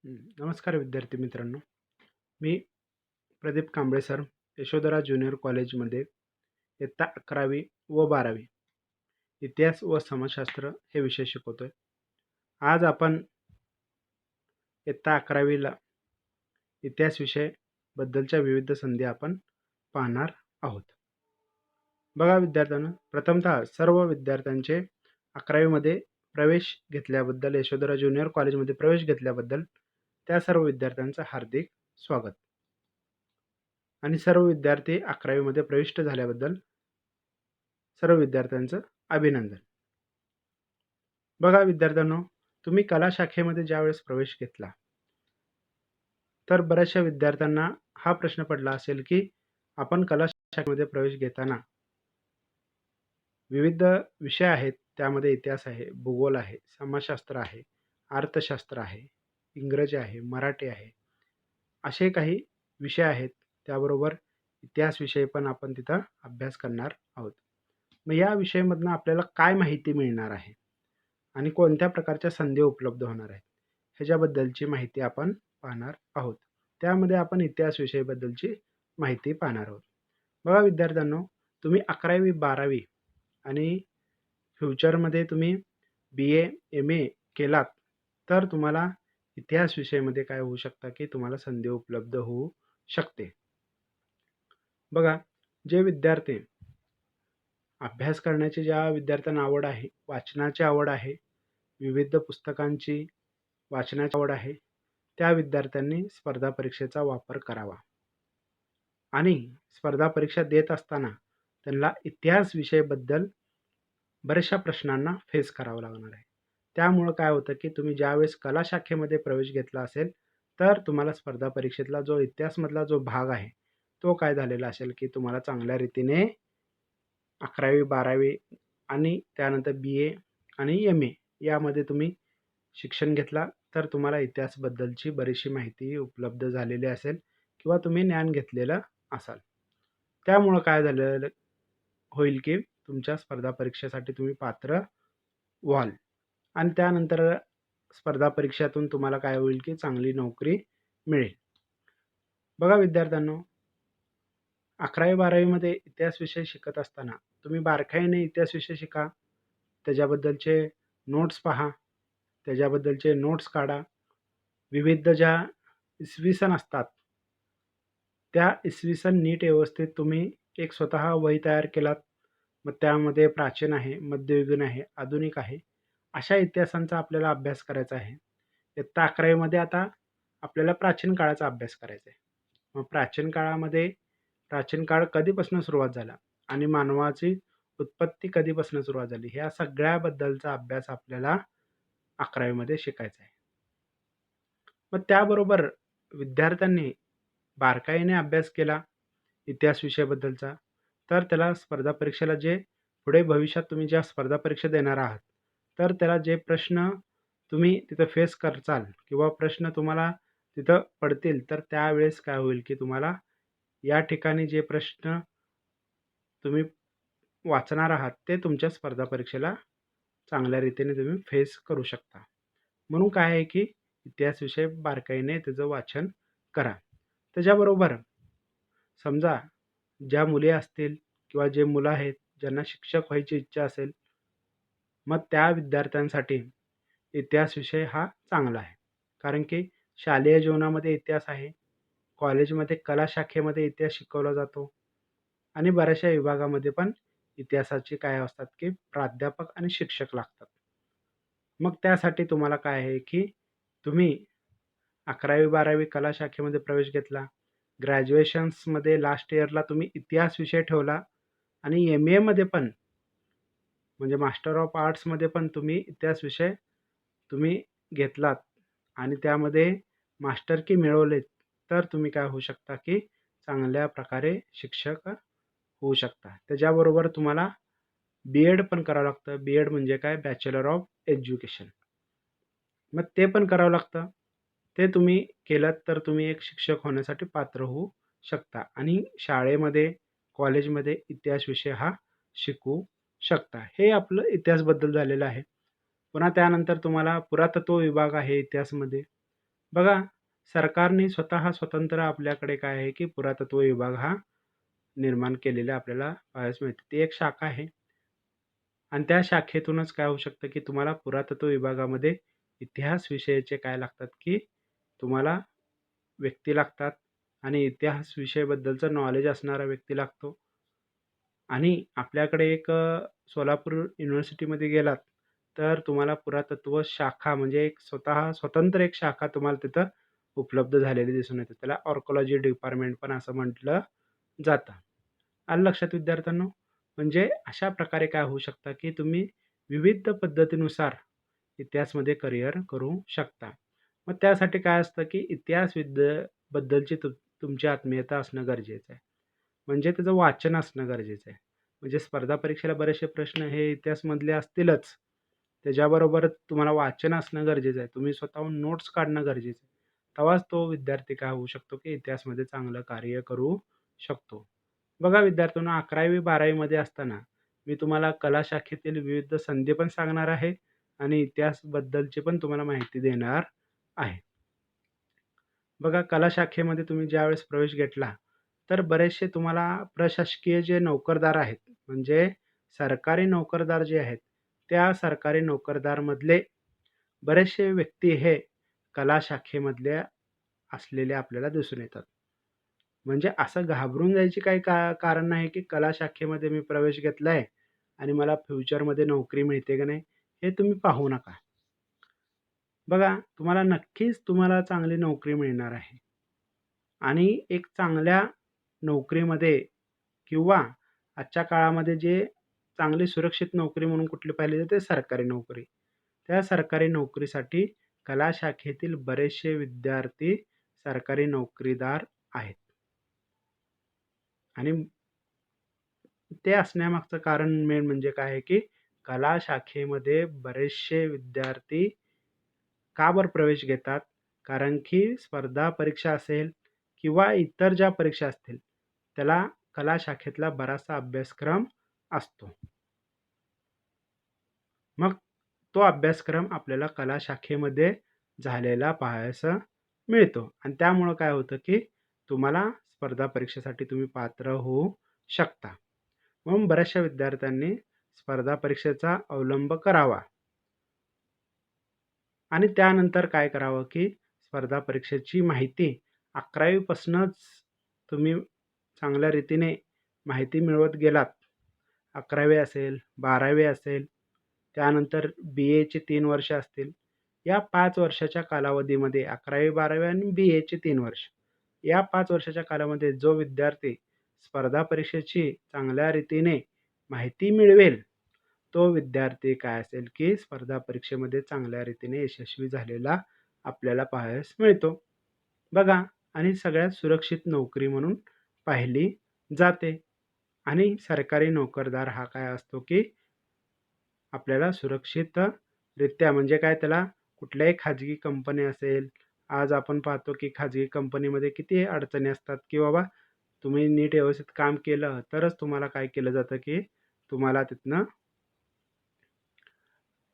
नमस्कार विद्यार्थी मित्रांनो. मी प्रदीप कांबळे सर, यशोधरा ज्युनियर कॉलेजमध्ये इयत्ता 11वी व 12वी इतिहास व समाजशास्त्र हे विषय शिकवतोय. आज आपण इयत्ता 11वीला इतिहास विषय बद्दलच्या विविध संधी आपण पाहणार आहोत. बघा विद्यार्थ्यांनो, प्रथमतः सर्व विद्यार्थ्यांचे 11वीमध्ये प्रवेश घेतल्याबद्दल, यशोधरा ज्युनियर कॉलेजमध्ये प्रवेश घेतल्याबद्दल त्या सर्व विद्यार्थ्यांचं हार्दिक स्वागत. आणि सर्व विद्यार्थी 11वीमध्ये प्रविष्ट झाल्याबद्दल सर्व विद्यार्थ्यांचं अभिनंदन. बघा विद्यार्थ्यांनो, तुम्ही कला शाखेमध्ये ज्यावेळेस प्रवेश घेतला तर बऱ्याचशा विद्यार्थ्यांना हा प्रश्न पडला असेल की आपण कला शाखेमध्ये प्रवेश घेताना विविध विषय आहेत, त्यामध्ये इतिहास आहे, भूगोल आहे, समाजशास्त्र आहे, अर्थशास्त्र आहे, इंग्रजी आहे, मराठी आहे, असे काही विषय आहेत. त्याबरोबर इतिहास विषय पण आपण तिथं अभ्यास करणार आहोत. मग या विषयामधनं आपल्याला काय माहिती मिळणार आहे आणि कोणत्या प्रकारच्या संधी उपलब्ध होणार आहेत ह्याच्याबद्दलची माहिती आपण पाहणार आहोत. त्यामध्ये आपण इतिहास विषयाबद्दलची माहिती पाहणार आहोत. बघा विद्यार्थ्यांनो, तुम्ही 11वी 12वी आणि फ्युचरमध्ये तुम्ही BA MA केलात तर तुम्हाला इतिहास विषयामध्ये काय होऊ शकतं की तुम्हाला संधी उपलब्ध होऊ शकते. बघा, जे विद्यार्थी अभ्यास करण्याची, ज्या विद्यार्थ्यांना आवड आहे, वाचनाची आवड आहे, विविध पुस्तकांची वाचनाची आवड आहे, त्या विद्यार्थ्यांनी स्पर्धा परीक्षेचा वापर करावा. आणि स्पर्धा परीक्षा देत असताना त्यांना इतिहास विषयाबद्दल बऱ्याचशा प्रश्नांना फेस करावं लागणार आहे. त्यामुळं काय होतं की तुम्ही ज्यावेळेस कला शाखेमध्ये प्रवेश घेतला असेल तर तुम्हाला स्पर्धा परीक्षेतला जो इतिहासमधला जो भाग आहे तो काय झालेला असेल की तुम्हाला चांगल्या रीतीने 11वी 12वी आणि त्यानंतर BA आणि MA यामध्ये तुम्ही शिक्षण घेतला तर तुम्हाला इतिहासबद्दलची बरीचशी माहिती उपलब्ध झालेली असेल किंवा तुम्ही ज्ञान घेतलेलं असाल. त्यामुळं काय झालेलं होईल की तुमच्या स्पर्धा परीक्षेसाठी तुम्ही पात्र व्हाल आणि त्यानंतर स्पर्धा परीक्षेतून तुम्हाला काय होईल की चांगली नोकरी मिळेल. बघा विद्यार्थ्यांनो, 11वी 12वीमध्ये इतिहास विषय शिकत असताना तुम्ही बारकाईने इतिहास विषय शिका, त्याच्याबद्दलचे नोट्स पहा, त्याच्याबद्दलचे नोट्स काढा. विविध ज्या इसवी सन असतात त्या इसवी सन नीट व्यवस्थित तुम्ही एक स्वतः वही तयार केलात. मग त्यामध्ये प्राचीन आहे, मध्ययुगीन आहे, आधुनिक आहे, अशा इतिहासांचा आपल्याला अभ्यास करायचा आहे. इयत्ता 11वीमध्ये आता आपल्याला प्राचीन काळाचा अभ्यास करायचा आहे. मग प्राचीन काळ कधीपासून सुरुवात झाला आणि मानवाची उत्पत्ती कधीपासून सुरुवात झाली, ह्या सगळ्याबद्दलचा अभ्यास आपल्याला 11वीमध्ये शिकायचा आहे. मग त्याबरोबर विद्यार्थ्यांनी बारकाईने अभ्यास केला इतिहास विषयाबद्दलचा तर त्याला स्पर्धा परीक्षेला जे पुढे भविष्यात तुम्ही ज्या स्पर्धा परीक्षा देणार आहात तर त्याला जे प्रश्न तुम्ही तिथं फेस करचाल किंवा प्रश्न तुम्हाला तिथं पडतील तर त्यावेळेस काय होईल की तुम्हाला या ठिकाणी जे प्रश्न तुम्ही वाचणार आहात ते तुमच्या स्पर्धा परीक्षेला चांगल्या रीतीने तुम्ही फेस करू शकता. म्हणून काय आहे की इतिहास विषय बारकाईने त्याचं वाचन करा. त्याच्याबरोबर समजा ज्या मुली असतील किंवा जे मुलं आहेत ज्यांना शिक्षक व्हायची इच्छा असेल, मग त्या विद्यार्थ्यांसाठी इतिहास विषय हा चांगला आहे. कारण की शालेय जीवनामध्ये इतिहास आहे, कॉलेजमध्ये कला शाखेमध्ये इतिहास शिकवला जातो आणि बऱ्याचशा विभागामध्ये पण इतिहासाची काय असतात की प्राध्यापक आणि शिक्षक लागतात. मग त्यासाठी तुम्हाला काय आहे की तुम्ही 11वी 12वी कला शाखेमध्ये प्रवेश घेतला, ग्रॅज्युएशन्समध्ये लास्ट इयरला तुम्ही इतिहास विषय ठेवला आणि MA पण म्हणजे मास्टर ऑफ आर्ट्समध्ये पण तुम्ही इतिहास विषय तुम्ही घेतलात आणि त्यामध्ये मास्टर की मिळवलेत तर तुम्ही काय होऊ शकता की चांगल्या प्रकारे शिक्षक होऊ शकता. त्याच्याबरोबर तुम्हाला BEd पण करावं लागतं. BEd म्हणजे काय, बॅचलर ऑफ एज्युकेशन. मग ते पण करावं लागतं. ते तुम्ही केलात तर तुम्ही एक शिक्षक होण्यासाठी पात्र होऊ शकता आणि शाळेमध्ये कॉलेजमध्ये इतिहास विषय हा शिकू शकता. हे आपलं इतिहासबद्दल झालेलं आहे. पुन्हा त्यानंतर तुम्हाला पुरातत्व विभाग आहे इतिहासमध्ये. बघा, सरकारने स्वतः स्वतंत्र आपल्याकडे काय आहे, की पुरातत्व विभाग हा निर्माण केलेला आपल्याला पाहायला मिळते. ती एक शाखा आहे आणि त्या शाखेतूनच काय होऊ शकतं, की तुम्हाला पुरातत्व विभागामध्ये इतिहास विषयाचे काय लागतात, की तुम्हाला व्यक्ती लागतात आणि इतिहास विषयाबद्दलचं नॉलेज असणारा व्यक्ती लागतो. आणि आपल्याकडे एक सोलापूर युनिव्हर्सिटीमध्ये गेलात, तर तुम्हाला पुरातत्व शाखा म्हणजे एक स्वतः स्वतंत्र एक शाखा तुम्हाला तिथं उपलब्ध झालेली दिसून येते. त्याला आर्किओलॉजी डिपार्टमेंट पण असं म्हटलं जातं. आलं लक्षात विद्यार्थ्यांनो? म्हणजे अशा प्रकारे काय होऊ शकतं, की तुम्ही विविध पद्धतीनुसार इतिहासमध्ये करिअर करू शकता. मग त्यासाठी काय असतं, की इतिहास बद्दलची तुमची आत्मीयता असणं गरजेचं आहे. म्हणजे त्याचं वाचन असणं गरजेचं आहे. म्हणजे स्पर्धा परीक्षेला बरेचसे प्रश्न हे इतिहासमधले असतीलच. त्याच्याबरोबरच तुम्हाला वाचन असणं गरजेचं आहे. तुम्ही स्वतःहून नोट्स काढणं गरजेचं आहे. तेव्हाच तो विद्यार्थी काय होऊ शकतो, की इतिहासमध्ये चांगलं कार्य करू शकतो. बघा विद्यार्थ्यांनो, 11वी-12वीमध्ये असताना मी तुम्हाला कला शाखेतील विविध संधी पण सांगणार आहे आणि इतिहासबद्दलची पण तुम्हाला माहिती देणार आहे. बघा, कला शाखेमध्ये तुम्ही ज्यावेळेस प्रवेश घेतला, तर बरेचसे तुम्हाला प्रशासकीय जे नोकरदार आहेत, म्हणजे सरकारी नोकरदार जे आहेत, त्या सरकारी नोकरदारमधले बरेचसे व्यक्ती हे कला शाखेमधले असलेले आपल्याला दिसून येतात. म्हणजे असं घाबरून जायची काही कारण नाही, की कला शाखेमध्ये मी प्रवेश घेतलाय आणि मला फ्युचरमध्ये नोकरी मिळते का नाही, हे तुम्ही पाहू नका. बघा, तुम्हाला चांगली नोकरी मिळणार आहे. आणि एक चांगल्या नोकरीमध्ये किंवा आजच्या काळामध्ये जे चांगली सुरक्षित नोकरी म्हणून कुठली पाहिली जाते, सरकारी नोकरी. त्या सरकारी नोकरीसाठी कला शाखेतील बरेचसे विद्यार्थी सरकारी नोकरीदार आहेत आणि ते असण्यामागचं कारण मेन म्हणजे काय आहे, की कला शाखेमध्ये बरेचसे विद्यार्थी का बरं प्रवेश घेतात? कारण की स्पर्धा परीक्षा असेल किंवा इतर ज्या परीक्षा असतील, त्याला कला शाखेतला बराचसा अभ्यासक्रम असतो. मग तो अभ्यासक्रम आपल्याला कला शाखेमध्ये झालेला पाहायला मिळतो आणि त्यामुळं काय होतं, की तुम्हाला स्पर्धा परीक्षेसाठी तुम्ही पात्र होऊ शकता. म्हणून बऱ्याचशा विद्यार्थ्यांनी स्पर्धा परीक्षेचा अवलंब करावा. आणि त्यानंतर काय करावं, की स्पर्धा परीक्षेची माहिती 11वी पासूनच तुम्ही चांगल्या रीतीने माहिती मिळवत गेलात. 11वी असेल, 12वी असेल, त्यानंतर बी-एचे 3 वर्ष असतील. या 5 वर्षाच्या कालावधीमध्ये 11वी, 12वी आणि बी-एचे 3 वर्ष. या 5 वर्षाच्या कालामध्ये जो विद्यार्थी स्पर्धा परीक्षेची चांगल्या रीतीने माहिती मिळवेल, तो विद्यार्थी काय असेल, की स्पर्धा परीक्षेमध्ये चांगल्या रीतीने यशस्वी झालेला आपल्याला पाहावयास मिळतो. बघा, आणि सगळ्यात सुरक्षित नोकरी म्हणून पाहिली जाते आणि सरकारी नोकरदार हा काय असतो, की आपल्याला सुरक्षितरित्या म्हणजे काय त्याला कुठल्याही खाजगी कंपनी असेल, आज आपण पाहतो, की खाजगी कंपनीमध्ये किती अडचणी असतात, की बाबा तुम्ही नीट व्यवस्थित काम केलं तरच तुम्हाला काय केलं जातं, की तुम्हाला तिथनं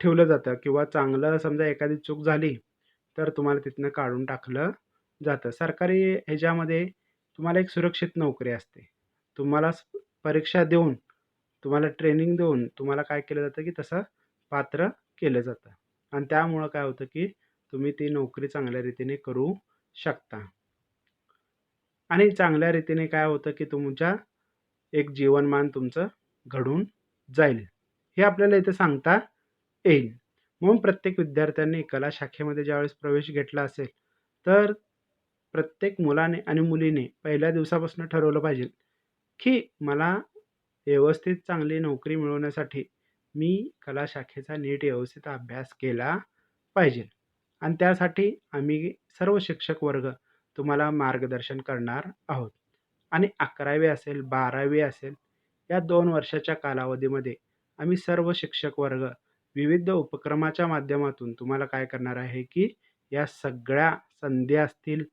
ठेवलं जातं किंवा चांगलं समजा एखादी चूक झाली, तर तुम्हाला तिथनं काढून टाकलं जातं. सरकारी ह्याच्यामध्ये तुम्हाला एक सुरक्षित नोकरी असते. तुम्हाला परीक्षा देऊन, तुम्हाला ट्रेनिंग देऊन तुम्हाला काय केलं जातं, की तसं पात्र केलं जातं आणि त्यामुळं काय होतं, की तुम्ही ती नोकरी चांगल्या रीतीने करू शकता आणि चांगल्या रीतीने काय होतं, की तुमच्या एक जीवनमान तुमचं घडून जाईल. हे आपल्याला इथे सांगता येईल. म्हणून प्रत्येक विद्यार्थ्यांनी कला शाखेमध्ये ज्यावेळेस प्रवेश घेतला असेल, तर प्रत्येक मुलाने आणि मुलीने पहिल्या दिवसापासून ठरवलं पाहिजे, की मला व्यवस्थित चांगली नोकरी मिळवण्यासाठी मी कला शाखेचा नीट व्यवस्थित अभ्यास केला पाहिजे. आणि त्यासाठी आम्ही सर्व शिक्षक वर्ग तुम्हाला मार्गदर्शन करणार आहोत. आणि 11वी असेल, 12वी असेल, या 2 वर्षाच्या कालावधीमध्ये आम्ही सर्व शिक्षक वर्ग विविध उपक्रमाच्या माध्यमातून तुम्हाला काय करणार आहे, की या सगळ्या संधी असतील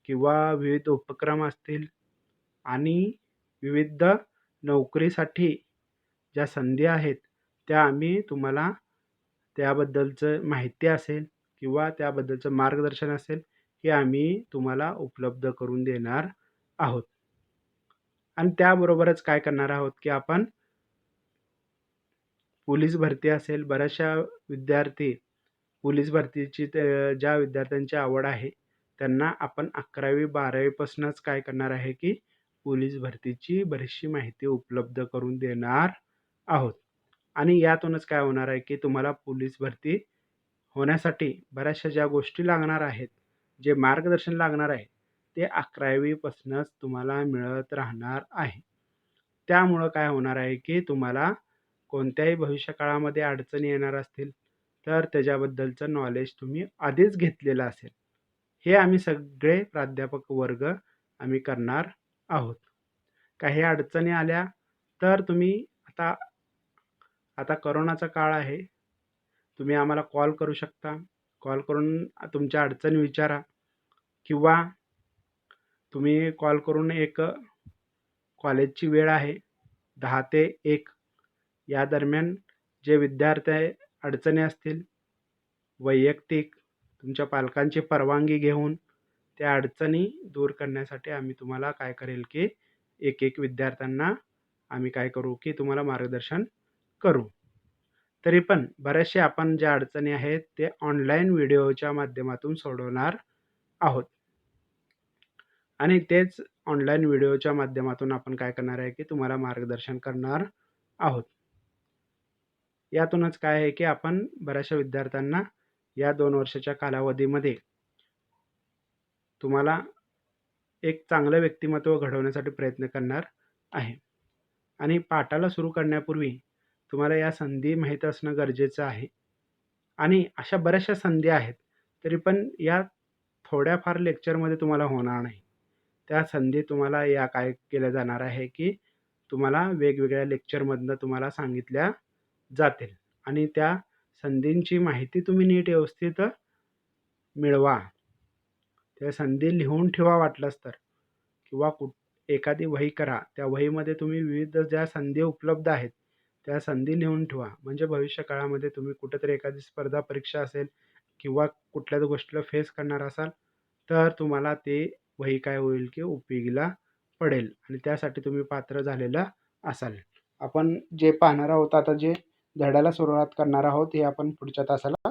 किंवा विविध उपक्रम असतील आणि विविध नोकरीसाठी ज्या संधी आहेत, त्या आम्ही तुम्हाला त्याबद्दलचं माहिती असेल किंवा त्याबद्दलचं मार्गदर्शन असेल, हे आम्ही तुम्हाला उपलब्ध करून देणार आहोत. आणि त्याबरोबरच काय करणार आहोत, की आपण पोलीस भरती असेल, बऱ्याचशा विद्यार्थी पोलीस भरतीची ज्या विद्यार्थ्यांची आवड आहे, त्यांना आपण 11वी-12वी पासूनच काय करणार आहे, की पोलीस भरतीची बरीचशी माहिती उपलब्ध करून देणार आहोत. आणि यातूनच काय होणार आहे, की तुम्हाला पोलीस भरती होण्यासाठी बऱ्याचशा ज्या गोष्टी लागणार आहेत, जे मार्गदर्शन लागणार आहे, ते 11वी पासूनच तुम्हाला मिळत राहणार आहे. त्यामुळं काय होणार आहे, की तुम्हाला कोणत्याही भविष्यकाळामध्ये अडचणी येणार असतील, तर त्याच्याबद्दलचं नॉलेज तुम्ही आधीच घेतलेलं असेल. हे आम्ही सगळे प्राध्यापक वर्ग आम्ही करणार आहोत. काही अडचणी आल्या तर तुम्ही आता आता कोरोनाचा काळ आहे. तुम्ही आम्हाला कॉल करू शकता. कॉल करून तुमच्या अडचणी विचारा किंवा तुम्ही कॉल करून एक कॉलेजची वेळ आहे 10 ते 1 या दरम्यान जे विद्यार्थी अडचणी असतील, वैयक्तिक तुमच्या पालकांची परवानगी घेऊन त्या अडचणी दूर करण्यासाठी आम्ही तुम्हाला काय करेल, की एक विद्यार्थ्यांना आम्ही काय करू, की तुम्हाला मार्गदर्शन करू. तरी पण बऱ्याचशा आपण ज्या अडचणी आहेत, ते ऑनलाईन व्हिडिओच्या माध्यमातून सोडवणार आहोत. आणि तेच ऑनलाईन व्हिडिओच्या माध्यमातून आपण काय करणार आहे, की तुम्हाला मार्गदर्शन करणार आहोत. यातूनच काय आहे, की आपण बऱ्याचशा विद्यार्थ्यांना या 2 वर्षाच्या कालावधीमध्ये तुम्हाला एक चांगलं व्यक्तिमत्त्व घडवण्यासाठी प्रयत्न करणार आहे. आणि पाठाला सुरू करण्यापूर्वी तुम्हाला या संधी माहीत असणं गरजेचं आहे. आणि अशा बऱ्याचशा संधी आहेत, तरी पण या थोड्याफार लेक्चरमध्ये तुम्हाला होणार नाही. त्या संधी तुम्हाला या काय केल्या जाणार आहे, की तुम्हाला वेगवेगळ्या लेक्चरमधनं तुम्हाला सांगितल्या जातील आणि त्या संधींची माहिती तुम्ही नीट व्यवस्थित मिळवा. त्या संधी लिहून ठेवा वाटलंच तर किंवा एखादी वही करा. त्या वहीमध्ये तुम्ही विविध ज्या संधी उपलब्ध आहेत, त्या संधी लिहून ठेवा. म्हणजे भविष्य काळामध्ये तुम्ही कुठेतरी एखादी स्पर्धा परीक्षा असेल किंवा कुठल्याच गोष्टीला फेस करणार असाल, तर तुम्हाला ते वही काय होईल, की उपयोगीला पडेल आणि त्यासाठी तुम्ही पात्र झालेला असाल. आपण जे पाहणार आहोत आता जे धड्याला सुरुवात करणार आहोत, हे आपण पुढच्या तासाला